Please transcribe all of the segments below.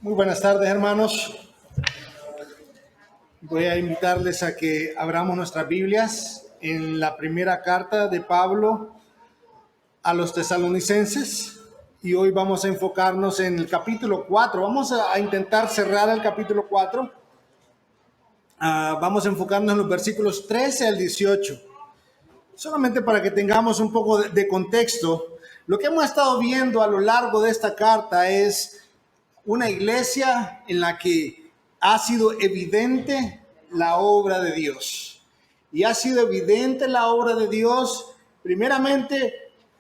Muy buenas tardes, hermanos. Voy a invitarles a que abramos nuestras Biblias en la primera carta de Pablo a los tesalonicenses. Y hoy vamos a enfocarnos en el capítulo 4. Vamos a intentar cerrar el capítulo 4. Vamos a enfocarnos en los versículos 13 al 18. Solamente para que tengamos un poco de contexto, lo que hemos estado viendo a lo largo de esta carta es una iglesia en la que ha sido evidente la obra de Dios. Y ha sido evidente la obra de Dios, primeramente,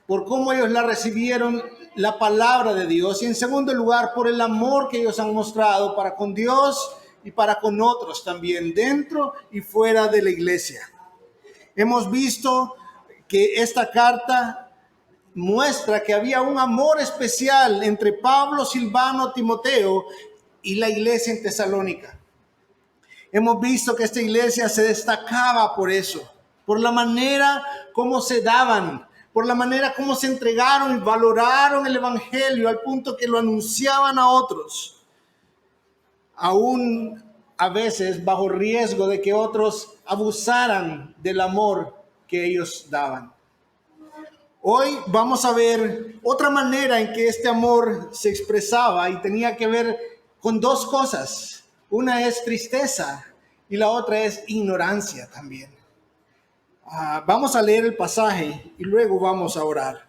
por cómo ellos la recibieron, la palabra de Dios. Y en segundo lugar, por el amor que ellos han mostrado para con Dios y para con otros también, dentro y fuera de la iglesia. Hemos visto que esta carta muestra que había un amor especial entre Pablo, Silvano, Timoteo y la iglesia en Tesalónica. Hemos visto que esta iglesia se destacaba por eso, por la manera como se daban, por la manera como se entregaron y valoraron el evangelio al punto que lo anunciaban a otros, aún a veces bajo riesgo de que otros abusaran del amor que ellos daban. Hoy vamos a ver otra manera en que este amor se expresaba y tenía que ver con dos cosas. Una es tristeza y la otra es ignorancia también. Vamos a leer el pasaje y luego vamos a orar.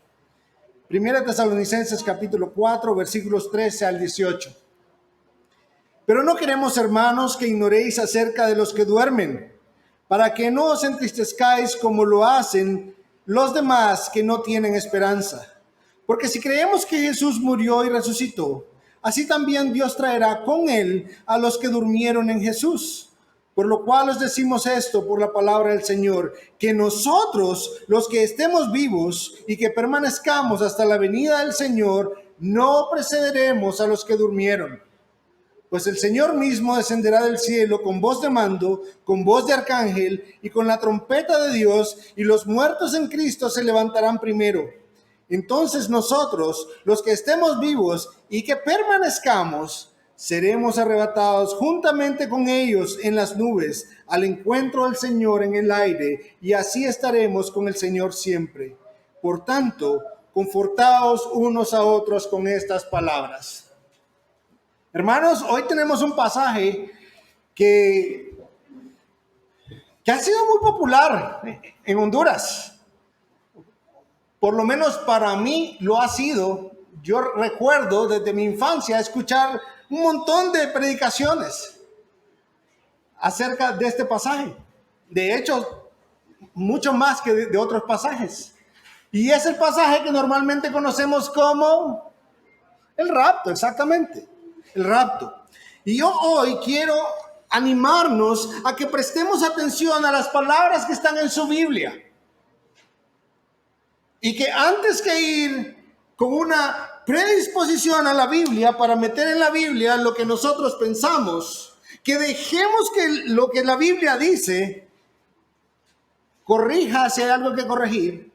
Primera Tesalonicenses capítulo 4 versículos 13 al 18. Pero no queremos, hermanos, que ignoréis acerca de los que duermen, para que no os entristezcáis como lo hacen los demás que no tienen esperanza. Porque si creemos que Jesús murió y resucitó, así también Dios traerá con él a los que durmieron en Jesús. Por lo cual os decimos esto por la palabra del Señor, que nosotros, los que estemos vivos y que permanezcamos hasta la venida del Señor, no precederemos a los que durmieron. Pues el Señor mismo descenderá del cielo con voz de mando, con voz de arcángel y con la trompeta de Dios, y los muertos en Cristo se levantarán primero. Entonces nosotros, los que estemos vivos y que permanezcamos, seremos arrebatados juntamente con ellos en las nubes al encuentro del Señor en el aire, y así estaremos con el Señor siempre. Por tanto, confortaos unos a otros con estas palabras. Hermanos, hoy tenemos un pasaje que ha sido muy popular en Honduras. Por lo menos para mí lo ha sido. Yo recuerdo desde mi infancia escuchar un montón de predicaciones acerca de este pasaje. De hecho, mucho más que de otros pasajes. Y es el pasaje que normalmente conocemos como el rapto, exactamente. El rapto. Y yo hoy quiero animarnos a que prestemos atención a las palabras que están en su Biblia. Y que antes que ir con una predisposición a la Biblia para meter en la Biblia lo que nosotros pensamos, que dejemos que lo que la Biblia dice corrija si hay algo que corregir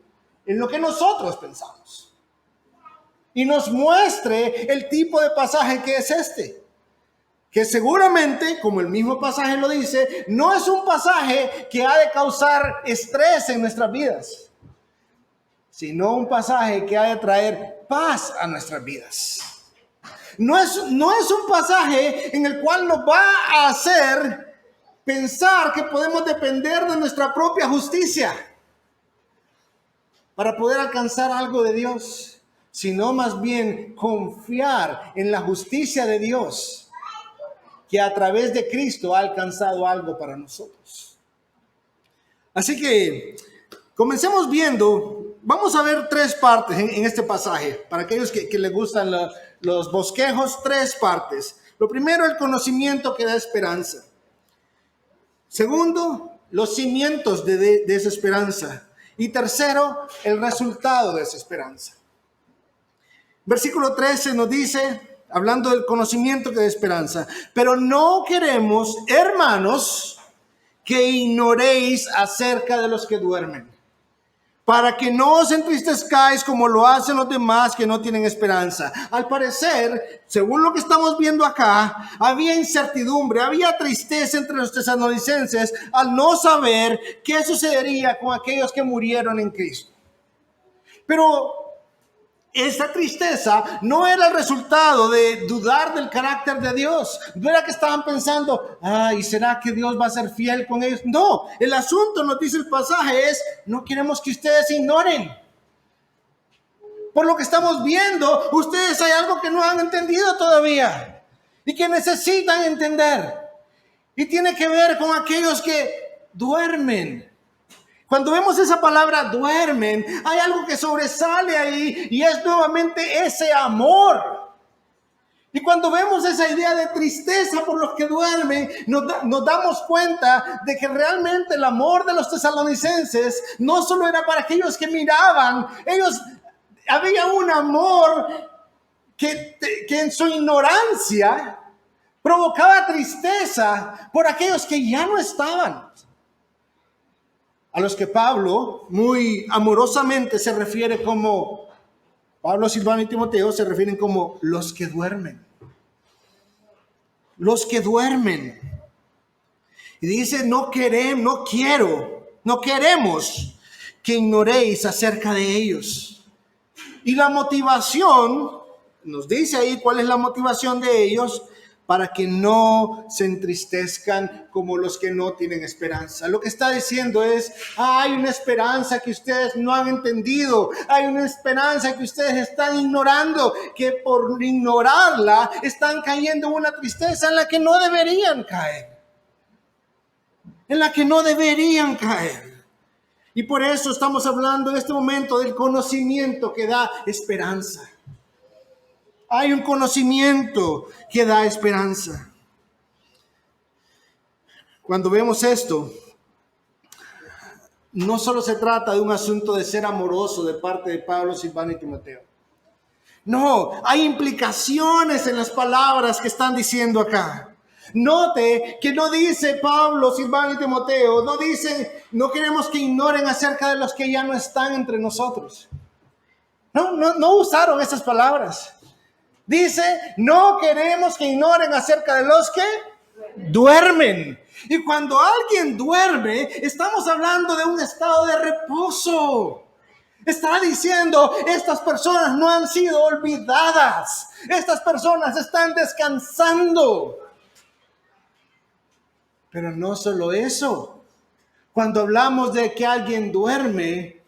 en lo que nosotros pensamos. Y nos muestre el tipo de pasaje que es este. Que seguramente, como el mismo pasaje lo dice, no es un pasaje que ha de causar estrés en nuestras vidas, sino un pasaje que ha de traer paz a nuestras vidas. No es un pasaje en el cual nos va a hacer pensar que podemos depender de nuestra propia justicia para poder alcanzar algo de Dios, sino más bien confiar en la justicia de Dios, que a través de Cristo ha alcanzado algo para nosotros. Así que comencemos viendo, vamos a ver tres partes en este pasaje, para aquellos que les gustan los bosquejos, tres partes. Lo primero, el conocimiento que da esperanza. Segundo, los cimientos de esa esperanza. Y tercero, el resultado de esa esperanza. Versículo 13 nos dice, hablando del conocimiento que da esperanza, pero no queremos, hermanos, que ignoréis acerca de los que duermen, para que no os entristezcáis como lo hacen los demás que no tienen esperanza. Al parecer, según lo que estamos viendo acá, había incertidumbre, había tristeza entre los tesalonicenses al no saber qué sucedería con aquellos que murieron en Cristo. Pero esa tristeza no era el resultado de dudar del carácter de Dios. No era que estaban pensando, ay, ¿será que Dios va a ser fiel con ellos? No, el asunto, nos dice el pasaje, es, no queremos que ustedes ignoren. Por lo que estamos viendo, ustedes hay algo que no han entendido todavía y que necesitan entender. Y tiene que ver con aquellos que duermen. Cuando vemos esa palabra duermen, hay algo que sobresale ahí y es nuevamente ese amor. Y cuando vemos esa idea de tristeza por los que duermen, nos damos cuenta de que realmente el amor de los tesalonicenses no solo era para aquellos que miraban, había un amor que en su ignorancia provocaba tristeza por aquellos que ya no estaban. A los que Pablo muy amorosamente se refiere como, Pablo, Silvano y Timoteo se refieren como los que duermen. Los que duermen. Y dice, no queremos que ignoréis acerca de ellos. Y la motivación, nos dice ahí cuál es la motivación de ellos, para que no se entristezcan como los que no tienen esperanza. Lo que está diciendo es, hay una esperanza que ustedes no han entendido, hay una esperanza que ustedes están ignorando, que por ignorarla están cayendo en una tristeza en la que no deberían caer. En la que no deberían caer. Y por eso estamos hablando en este momento del conocimiento que da esperanza. Hay un conocimiento que da esperanza. Cuando vemos esto, no solo se trata de un asunto de ser amoroso de parte de Pablo, Silvano y Timoteo. No, hay implicaciones en las palabras que están diciendo acá. Note que no dice Pablo, Silvano y Timoteo, no dicen, no queremos que ignoren acerca de los que ya no están entre nosotros. No usaron esas palabras. Dice, no queremos que ignoren acerca de los que duermen. Y cuando alguien duerme, estamos hablando de un estado de reposo. Está diciendo, estas personas no han sido olvidadas. Estas personas están descansando. Pero no solo eso. Cuando hablamos de que alguien duerme,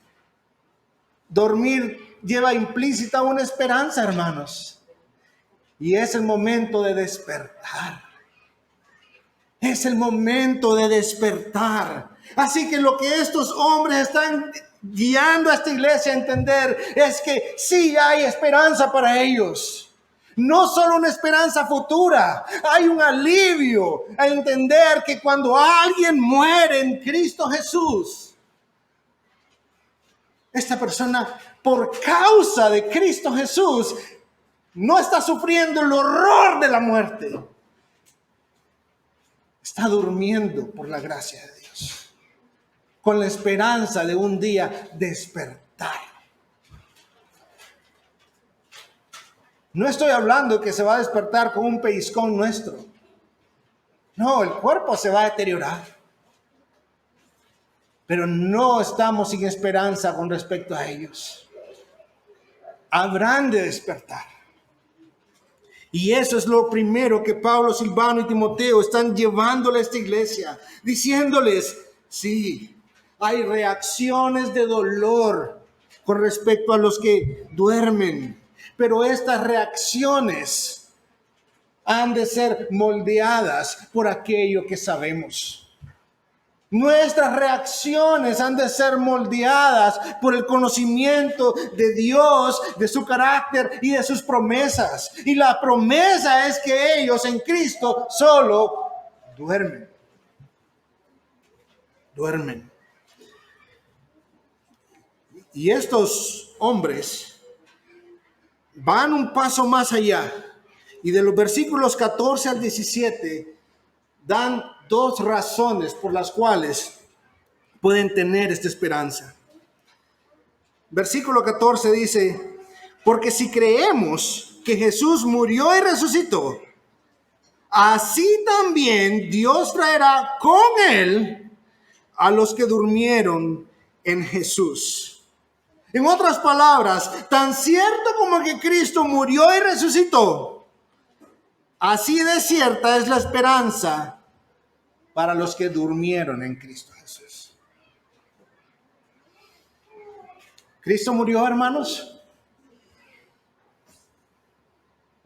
dormir lleva implícita una esperanza, hermanos. Y es el momento de despertar. Es el momento de despertar. Así que lo que estos hombres están guiando a esta iglesia a entender es que sí hay esperanza para ellos. No solo una esperanza futura, hay un alivio a entender que cuando alguien muere en Cristo Jesús, esta persona, por causa de Cristo Jesús, no está sufriendo el horror de la muerte. Está durmiendo por la gracia de Dios, con la esperanza de un día despertar. No estoy hablando que se va a despertar con un pellizcón nuestro. No, el cuerpo se va a deteriorar. Pero no estamos sin esperanza con respecto a ellos. Habrán de despertar. Y eso es lo primero que Pablo, Silvano y Timoteo están llevándole a esta iglesia, diciéndoles, sí, hay reacciones de dolor con respecto a los que duermen, pero estas reacciones han de ser moldeadas por aquello que sabemos. Nuestras reacciones han de ser moldeadas por el conocimiento de Dios, de su carácter y de sus promesas. Y la promesa es que ellos en Cristo solo duermen. Duermen. Y estos hombres van un paso más allá. Y de los versículos 14 al 17 dan dos razones por las cuales pueden tener esta esperanza. Versículo 14 dice, porque si creemos que Jesús murió y resucitó, así también Dios traerá con él a los que durmieron en Jesús. En otras palabras, tan cierto como que Cristo murió y resucitó, así de cierta es la esperanza para los que durmieron en Cristo Jesús. ¿Cristo murió, hermanos?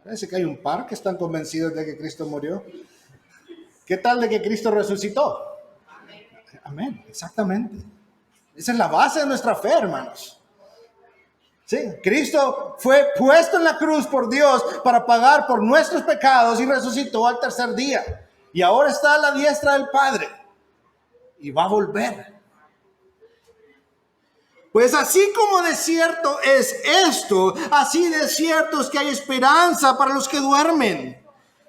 Parece que hay un par que están convencidos de que Cristo murió. ¿Qué tal de que Cristo resucitó? Amén, exactamente. Esa es la base de nuestra fe, hermanos. Sí, Cristo fue puesto en la cruz por Dios para pagar por nuestros pecados y resucitó al tercer día. Y ahora está a la diestra del Padre. Y va a volver. Pues así como de cierto es esto, así de cierto es que hay esperanza para los que duermen.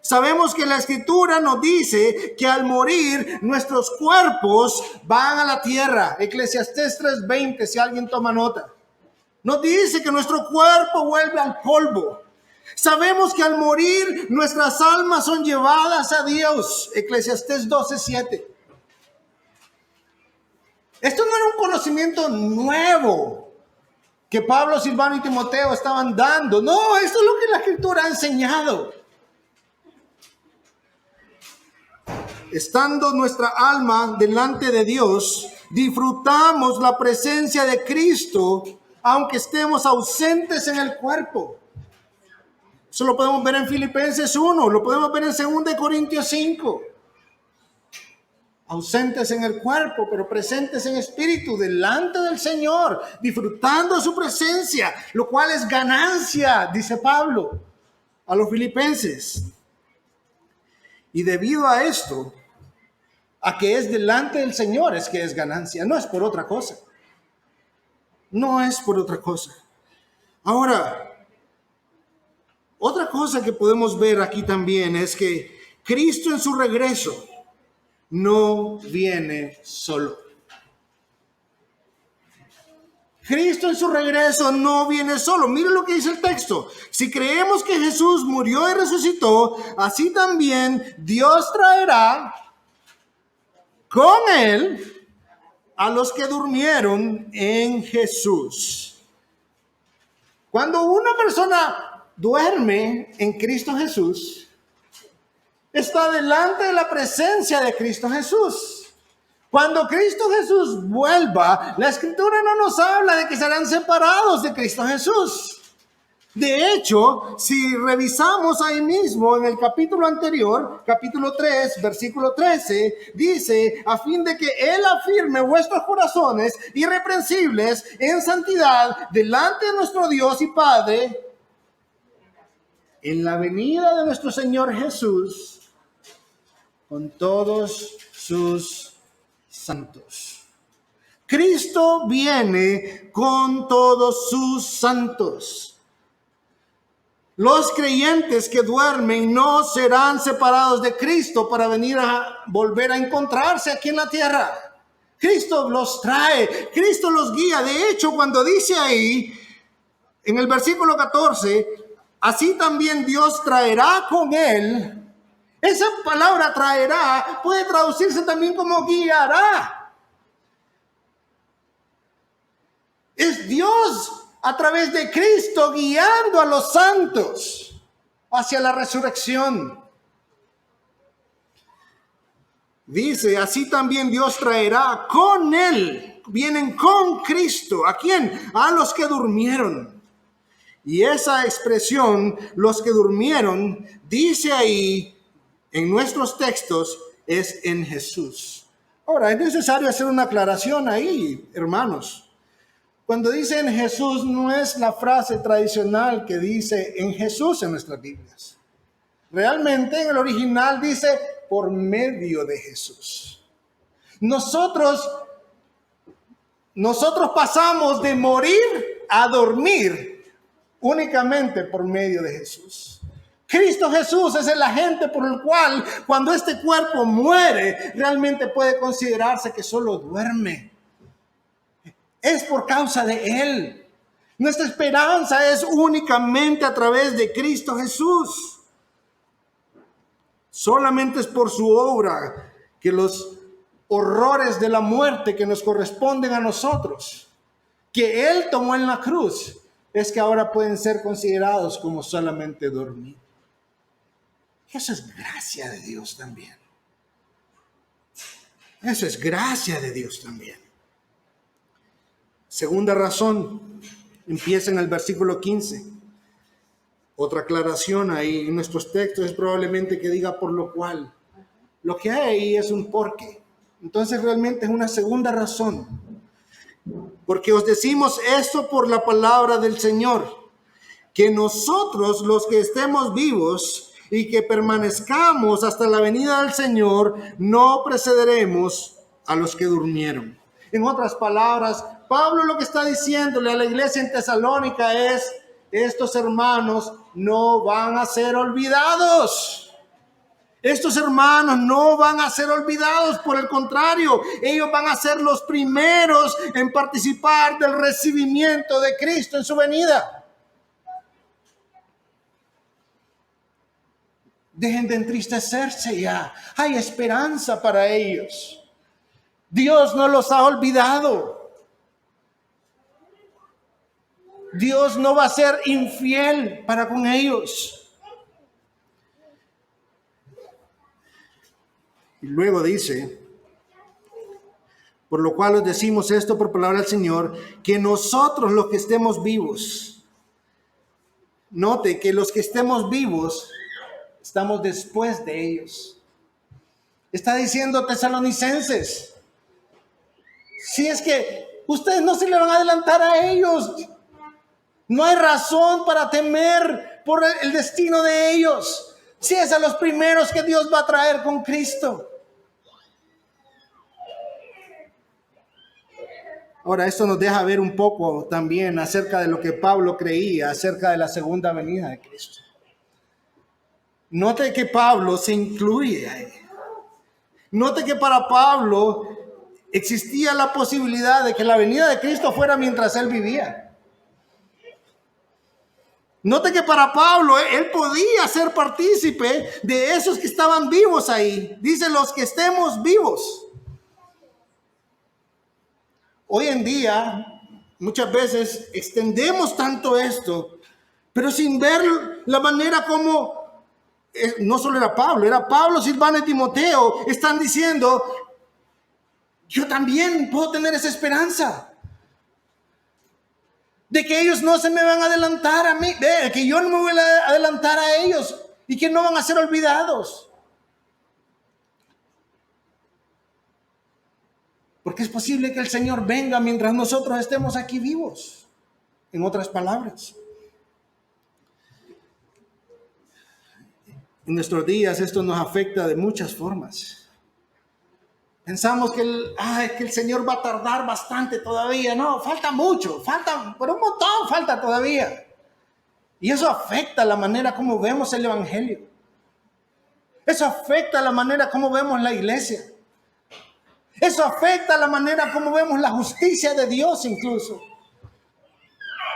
Sabemos que la Escritura nos dice que al morir nuestros cuerpos van a la tierra. Eclesiastés 3:20, si alguien toma nota. Nos dice que nuestro cuerpo vuelve al polvo. Sabemos que al morir nuestras almas son llevadas a Dios. Eclesiastés 12:7. Esto no era un conocimiento nuevo que Pablo, Silvano y Timoteo estaban dando. No, esto es lo que la Escritura ha enseñado. Estando nuestra alma delante de Dios, disfrutamos la presencia de Cristo, aunque estemos ausentes en el cuerpo. Eso lo podemos ver en Filipenses 1, lo podemos ver en 2 Corintios 5. Ausentes en el cuerpo, pero presentes en espíritu, delante del Señor, disfrutando su presencia, lo cual es ganancia, dice Pablo a los filipenses. Y debido a esto, a que es delante del Señor, es que es ganancia, no es por otra cosa. No es por otra cosa. Ahora, otra cosa que podemos ver aquí también es que Cristo en su regreso no viene solo. Cristo en su regreso no viene solo. Mire lo que dice el texto. Si creemos que Jesús murió y resucitó, así también Dios traerá con él a los que durmieron en Jesús. Cuando una persona duerme en Cristo Jesús, está delante de la presencia de Cristo Jesús. Cuando Cristo Jesús vuelva, la Escritura no nos habla de que serán separados de Cristo Jesús. De hecho, si revisamos ahí mismo en el capítulo anterior, capítulo 3, versículo 13, dice, a fin de que Él afirme vuestros corazones irreprensibles en santidad delante de nuestro Dios y Padre, en la venida de nuestro Señor Jesús, con todos sus santos. Cristo viene con todos sus santos. Los creyentes que duermen no serán separados de Cristo para venir a volver a encontrarse aquí en la tierra. Cristo los trae, Cristo los guía. De hecho, cuando dice ahí, en el versículo 14, así también Dios traerá con él. Esa palabra traerá puede traducirse también como guiará. Es Dios a través de Cristo guiando a los santos hacia la resurrección. Dice, así también Dios traerá con él, vienen con Cristo. ¿A quién? A los que durmieron. Y esa expresión, los que durmieron, dice ahí en nuestros textos, es en Jesús. Ahora, es necesario hacer una aclaración ahí, hermanos. Cuando dice en Jesús, no es la frase tradicional que dice en Jesús en nuestras Biblias. Realmente en el original dice por medio de Jesús. Nosotros pasamos de morir a dormir únicamente por medio de Jesús. Cristo Jesús es el agente por el cual cuando este cuerpo muere, realmente puede considerarse que solo duerme. Es por causa de Él. Nuestra esperanza es únicamente a través de Cristo Jesús. Solamente es por su obra que los horrores de la muerte que nos corresponden a nosotros, que Él tomó en la cruz, es que ahora pueden ser considerados como solamente dormir. Eso es gracia de Dios también. Eso es gracia de Dios también. Segunda razón, empieza en el versículo 15. Otra aclaración ahí en nuestros textos es probablemente que diga por lo cual. Lo que hay ahí es un porque. Entonces realmente es una segunda razón. Porque os decimos esto por la palabra del Señor, que nosotros los que estemos vivos y que permanezcamos hasta la venida del Señor, no precederemos a los que durmieron. En otras palabras, Pablo lo que está diciéndole a la iglesia en Tesalónica es: estos hermanos no van a ser olvidados. Estos hermanos no van a ser olvidados, por el contrario, ellos van a ser los primeros en participar del recibimiento de Cristo en su venida. Dejen de entristecerse ya, hay esperanza para ellos. Dios no los ha olvidado. Dios no va a ser infiel para con ellos. Y luego dice: por lo cual os decimos esto por palabra del Señor, que nosotros los que estemos vivos, note que los que estemos vivos estamos después de ellos. Está diciendo tesalonicenses, si es que ustedes no se le van a adelantar a ellos, no hay razón para temer por el destino de ellos, si es a los primeros que Dios va a traer con Cristo. Ahora, esto nos deja ver un poco también acerca de lo que Pablo creía acerca de la segunda venida de Cristo. Note que Pablo se incluye ahí. Note que para Pablo existía la posibilidad de que la venida de Cristo fuera mientras él vivía. Note que para Pablo él podía ser partícipe de esos que estaban vivos ahí. Dice: los que estemos vivos. Hoy en día, muchas veces extendemos tanto esto, pero sin ver la manera como, no solo era Pablo, Silvano y Timoteo, están diciendo: yo también puedo tener esa esperanza de que ellos no se me van a adelantar a mí, de que yo no me voy a adelantar a ellos y que no van a ser olvidados. Porque es posible que el Señor venga mientras nosotros estemos aquí vivos. En otras palabras, en nuestros días esto nos afecta de muchas formas. Pensamos que el Señor va a tardar bastante todavía. No, falta mucho, pero un montón falta todavía. Y eso afecta la manera como vemos el Evangelio. Eso afecta la manera como vemos la iglesia. Eso afecta la manera como vemos la justicia de Dios incluso.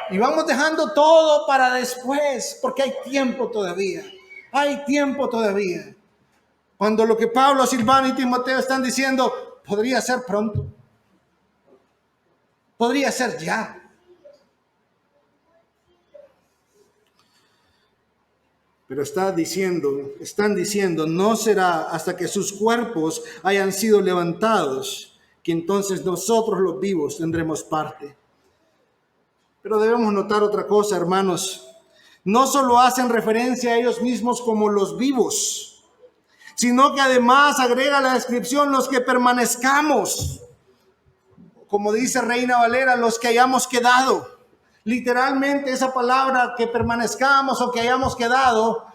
Y vamos dejando todo para después, porque hay tiempo todavía. Hay tiempo todavía. Cuando lo que Pablo, Silvano y Timoteo están diciendo podría ser pronto. Podría ser ya. Pero están diciendo, no será hasta que sus cuerpos hayan sido levantados, que entonces nosotros los vivos tendremos parte. Pero debemos notar otra cosa, hermanos. No solo hacen referencia a ellos mismos como los vivos, sino que además agrega la descripción los que permanezcamos. Como dice Reina Valera, los que hayamos quedado. Literalmente esa palabra que permanezcamos o que hayamos quedado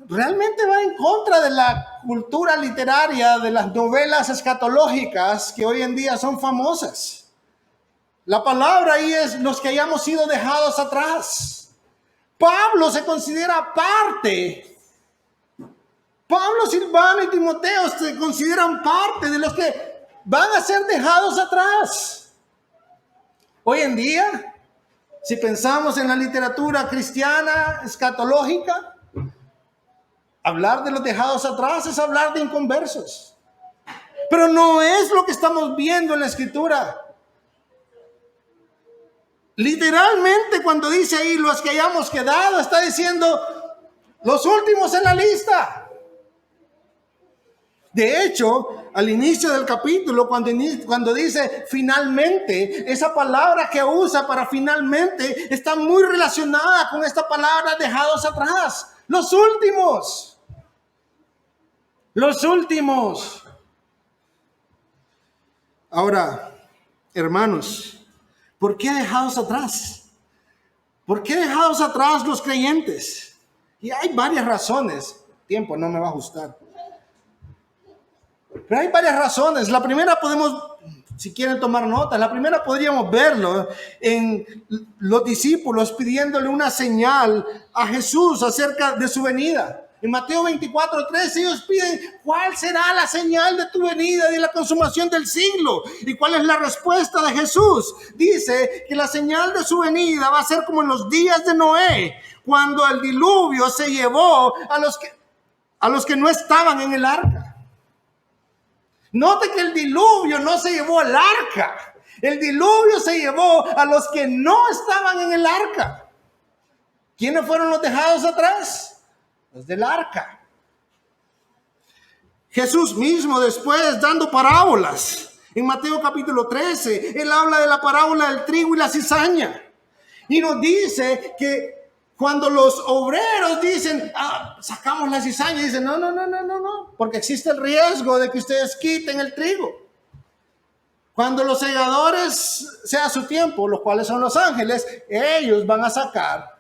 realmente va en contra de la cultura literaria, de las novelas escatológicas que hoy en día son famosas. La palabra ahí es los que hayamos sido dejados atrás. Pablo se considera parte. Pablo, Silvano y Timoteo se consideran parte de los que van a ser dejados atrás. Hoy en día, si pensamos en la literatura cristiana escatológica, hablar de los dejados atrás es hablar de inconversos. Pero no es lo que estamos viendo en la Escritura. Literalmente, cuando dice ahí los que hayamos quedado, está diciendo los últimos en la lista. De hecho, al inicio del capítulo, cuando dice finalmente, esa palabra que usa para finalmente está muy relacionada con esta palabra dejados atrás. Los últimos. Los últimos. Ahora, hermanos, ¿por qué dejados atrás? ¿Por qué dejados atrás los creyentes? Y hay varias razones. Tiempo no me va a ajustar. Pero hay varias razones. La primera podemos, si quieren tomar nota, la primera podríamos verlo en los discípulos pidiéndole una señal a Jesús acerca de su venida. En Mateo 24:13 ellos piden, ¿cuál será la señal de tu venida y de la consumación del siglo? ¿Y cuál es la respuesta de Jesús? Dice que la señal de su venida va a ser como en los días de Noé, cuando el diluvio se llevó a los que no estaban en el arca. Note que el diluvio no se llevó al arca. El diluvio se llevó a los que no estaban en el arca. ¿Quiénes fueron los dejados atrás? Los del arca. Jesús mismo después dando parábolas. En Mateo capítulo 13, él habla de la parábola del trigo y la cizaña. Y nos dice que cuando los obreros dicen, sacamos la cizaña, dicen, no, porque existe el riesgo de que ustedes quiten el trigo. Cuando los segadores sea su tiempo, los cuales son los ángeles, ellos van a sacar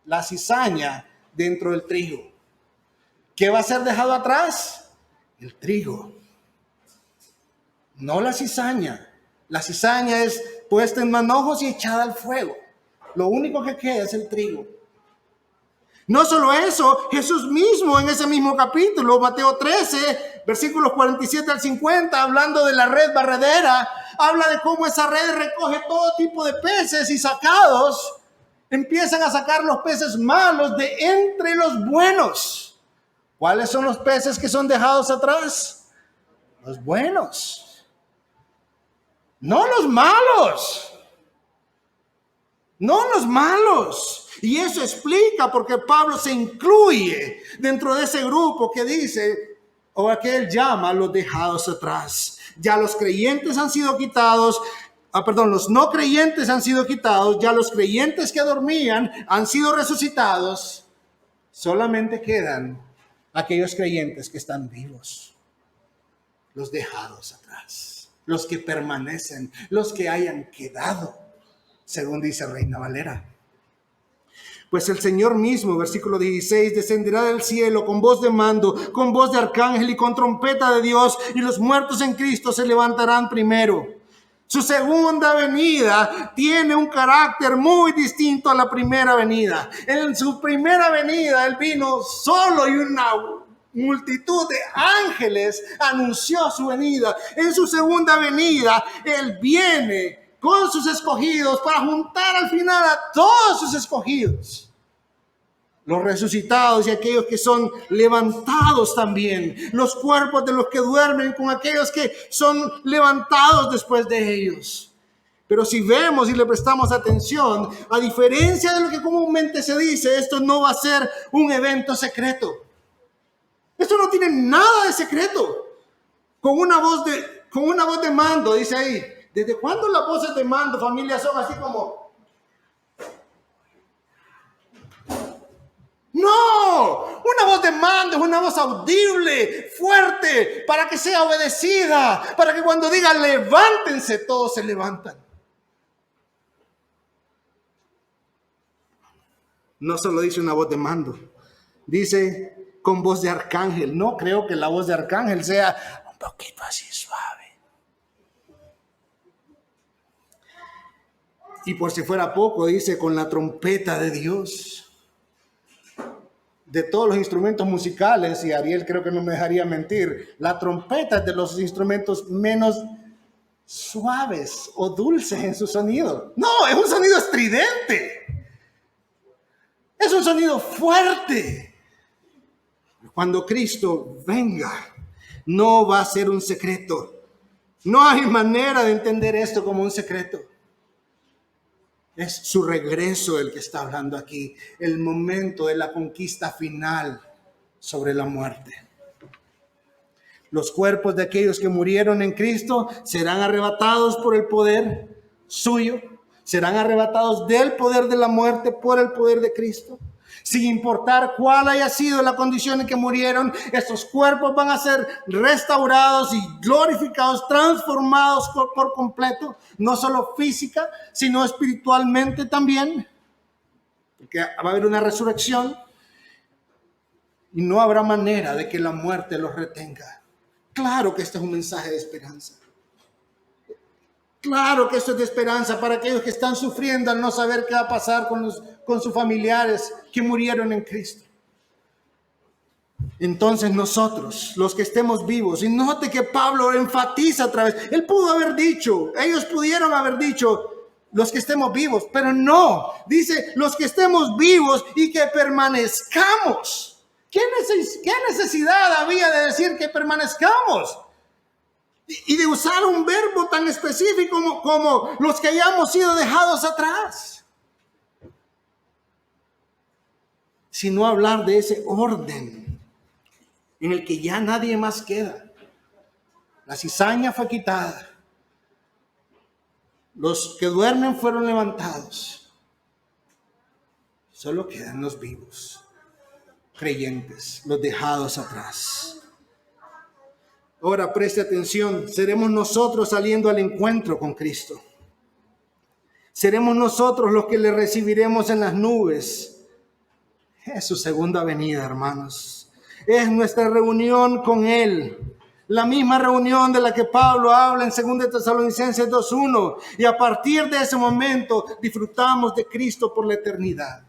la cizaña dentro del trigo. ¿Qué va a ser dejado atrás? El trigo. No la cizaña. La cizaña es puesta en manojos y echada al fuego. Lo único que queda es el trigo. No solo eso, Jesús mismo en ese mismo capítulo, Mateo 13, versículos 47 al 50, hablando de la red barredera, habla de cómo esa red recoge todo tipo de peces y sacados, empiezan a sacar los peces malos de entre los buenos. ¿Cuáles son los peces que son dejados atrás? Los buenos. No los malos. No los malos. Y eso explica por qué Pablo se incluye dentro de ese grupo que dice, o que él llama los dejados atrás. Ya los creyentes han sido quitados, los no creyentes han sido quitados, ya los creyentes que dormían han sido resucitados. Solamente quedan aquellos creyentes que están vivos, los dejados atrás, los que permanecen, los que hayan quedado, según dice Reina Valera. Pues el Señor mismo, versículo 16, descenderá del cielo con voz de mando, con voz de arcángel y con trompeta de Dios, y los muertos en Cristo se levantarán primero. Su segunda venida tiene un carácter muy distinto a la primera venida. En su primera venida Él vino solo y una multitud de ángeles anunció su venida. En su segunda venida Él viene con sus escogidos para juntar al final a todos sus escogidos, los resucitados y aquellos que son levantados también, los cuerpos de los que duermen con aquellos que son levantados después de ellos. Pero si vemos y le prestamos atención, a diferencia de lo que comúnmente se dice, esto no va a ser un evento secreto. Esto no tiene nada de secreto. Con una voz de mando, dice ahí. ¿Desde cuándo las voces de mando, familia, son así como? No, una voz de mando es una voz audible, fuerte, para que sea obedecida, para que cuando diga levántense, todos se levantan. No solo dice una voz de mando, dice con voz de arcángel. No creo que la voz de arcángel sea un poquito así suave. Y por si fuera poco, dice con la trompeta de Dios. De todos los instrumentos musicales, y Ariel creo que no me dejaría mentir, la trompeta es de los instrumentos menos suaves o dulces en su sonido. No, es un sonido estridente. Es un sonido fuerte. Cuando Cristo venga, no va a ser un secreto. No hay manera de entender esto como un secreto. Es su regreso el que está hablando aquí, el momento de la conquista final sobre la muerte. Los cuerpos de aquellos que murieron en Cristo serán arrebatados por el poder suyo, serán arrebatados del poder de la muerte por el poder de Cristo. Sin importar cuál haya sido la condición en que murieron, estos cuerpos van a ser restaurados y glorificados, transformados por completo, no solo física, sino espiritualmente también, porque va a haber una resurrección y no habrá manera de que la muerte los retenga. Claro que este es un mensaje de esperanza. Claro que esto es de esperanza para aquellos que están sufriendo al no saber qué va a pasar con sus familiares que murieron en Cristo. Entonces nosotros, los que estemos vivos, y note que Pablo enfatiza otra vez, él pudo haber dicho, ellos pudieron haber dicho, los que estemos vivos, pero no, dice los que estemos vivos y que permanezcamos. ¿Qué necesidad había de decir que permanezcamos? Y de usar un verbo tan específico como los que hayamos sido dejados atrás. Sino hablar de ese orden en el que ya nadie más queda. La cizaña fue quitada. Los que duermen fueron levantados. Solo quedan los vivos, creyentes, los dejados atrás. Ahora preste atención, seremos nosotros saliendo al encuentro con Cristo. Seremos nosotros los que le recibiremos en las nubes. Es su segunda venida, hermanos. Es nuestra reunión con Él. La misma reunión de la que Pablo habla en 2 Tesalonicenses 2:1. Y a partir de ese momento disfrutamos de Cristo por la eternidad.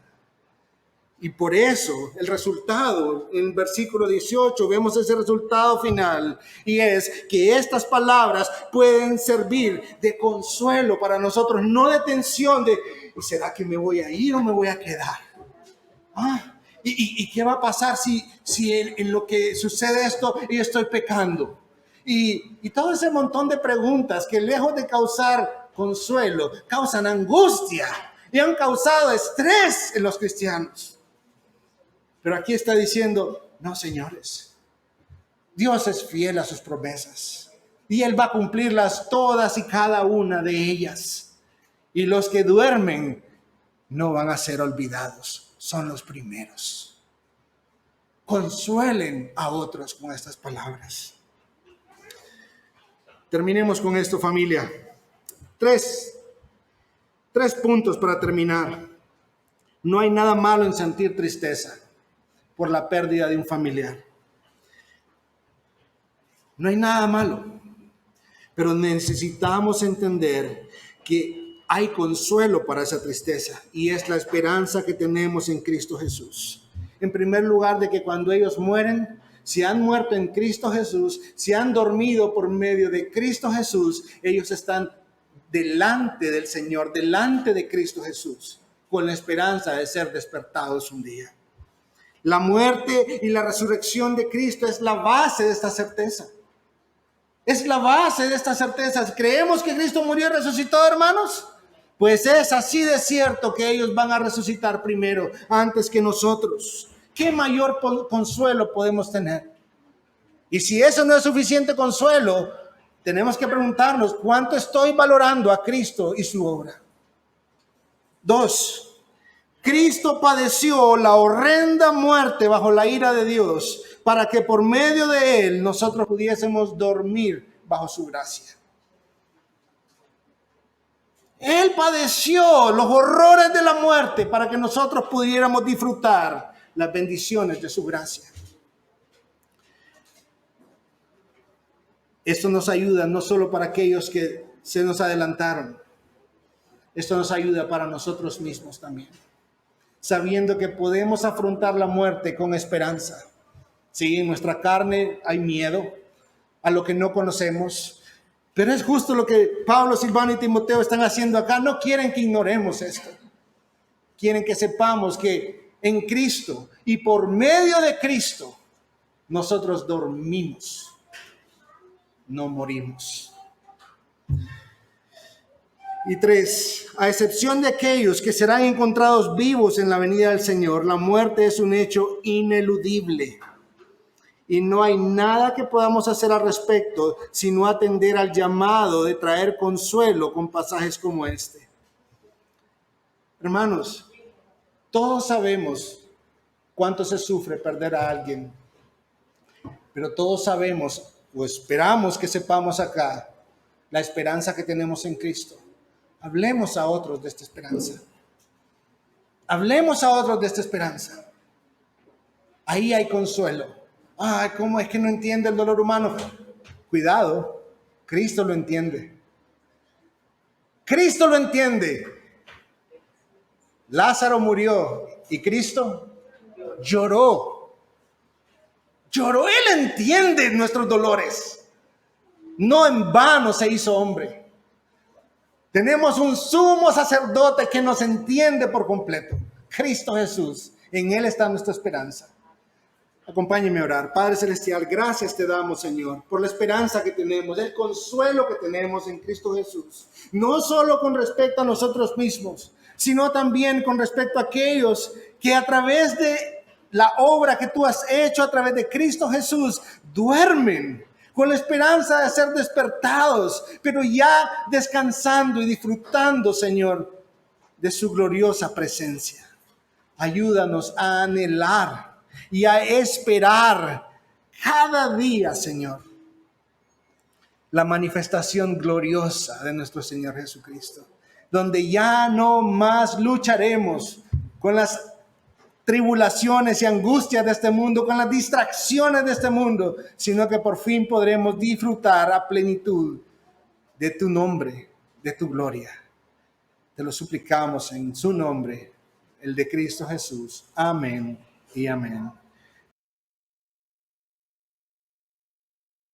Y por eso el resultado, en versículo 18, vemos ese resultado final. Y es que estas palabras pueden servir de consuelo para nosotros, no de tensión de, ¿será que me voy a ir o me voy a quedar? ¿Y qué va a pasar si en lo que sucede esto yo estoy pecando? Y todo ese montón de preguntas que lejos de causar consuelo, causan angustia y han causado estrés en los cristianos. Pero aquí está diciendo, no, señores, Dios es fiel a sus promesas y Él va a cumplirlas todas y cada una de ellas. Y los que duermen no van a ser olvidados, son los primeros. Consuelen a otros con estas palabras. Terminemos con esto, familia. Tres puntos para terminar. No hay nada malo en sentir tristeza por la pérdida de un familiar. No hay nada malo, pero necesitamos entender que hay consuelo para esa tristeza y es la esperanza que tenemos en Cristo Jesús. En primer lugar, de que cuando ellos mueren, si han muerto en Cristo Jesús, si han dormido por medio de Cristo Jesús, ellos están delante del Señor, delante de Cristo Jesús, con la esperanza de ser despertados un día. La muerte y la resurrección de Cristo es la base de esta certeza. Es la base de esta certeza. ¿Creemos que Cristo murió y resucitó, hermanos? Pues es así de cierto que ellos van a resucitar primero, antes que nosotros. ¿Qué mayor consuelo podemos tener? Y si eso no es suficiente consuelo, tenemos que preguntarnos, ¿cuánto estoy valorando a Cristo y su obra? 2. Cristo padeció la horrenda muerte bajo la ira de Dios para que por medio de Él nosotros pudiésemos dormir bajo su gracia. Él padeció los horrores de la muerte para que nosotros pudiéramos disfrutar las bendiciones de su gracia. Esto nos ayuda no solo para aquellos que se nos adelantaron, esto nos ayuda para nosotros mismos también, sabiendo que podemos afrontar la muerte con esperanza. Sí, en nuestra carne hay miedo a lo que no conocemos. Pero es justo lo que Pablo, Silvano y Timoteo están haciendo acá. No quieren que ignoremos esto. Quieren que sepamos que en Cristo y por medio de Cristo nosotros dormimos, no morimos. Y 3, a excepción de aquellos que serán encontrados vivos en la venida del Señor, la muerte es un hecho ineludible. Y no hay nada que podamos hacer al respecto, sino atender al llamado de traer consuelo con pasajes como este. Hermanos, todos sabemos cuánto se sufre perder a alguien, pero todos sabemos, o esperamos que sepamos acá, la esperanza que tenemos en Cristo. Hablemos a otros de esta esperanza. Hablemos a otros de esta esperanza. Ahí hay consuelo. Ay, ¿cómo es que no entiende el dolor humano? Cuidado, Cristo lo entiende. Cristo lo entiende. Lázaro murió y Cristo lloró. Lloró, Él entiende nuestros dolores. No en vano se hizo hombre. Tenemos un sumo sacerdote que nos entiende por completo. Cristo Jesús. En Él está nuestra esperanza. Acompáñeme a orar. Padre Celestial, gracias te damos, Señor, por la esperanza que tenemos, el consuelo que tenemos en Cristo Jesús. No solo con respecto a nosotros mismos, sino también con respecto a aquellos que a través de la obra que tú has hecho, a través de Cristo Jesús, duermen con la esperanza de ser despertados, pero ya descansando y disfrutando, Señor, de su gloriosa presencia. Ayúdanos a anhelar y a esperar cada día, Señor, la manifestación gloriosa de nuestro Señor Jesucristo, donde ya no más lucharemos con las tribulaciones y angustias de este mundo, con las distracciones de este mundo, sino que por fin podremos disfrutar a plenitud de tu nombre, de tu gloria. Te lo suplicamos en su nombre, el de Cristo Jesús. Amén y amén.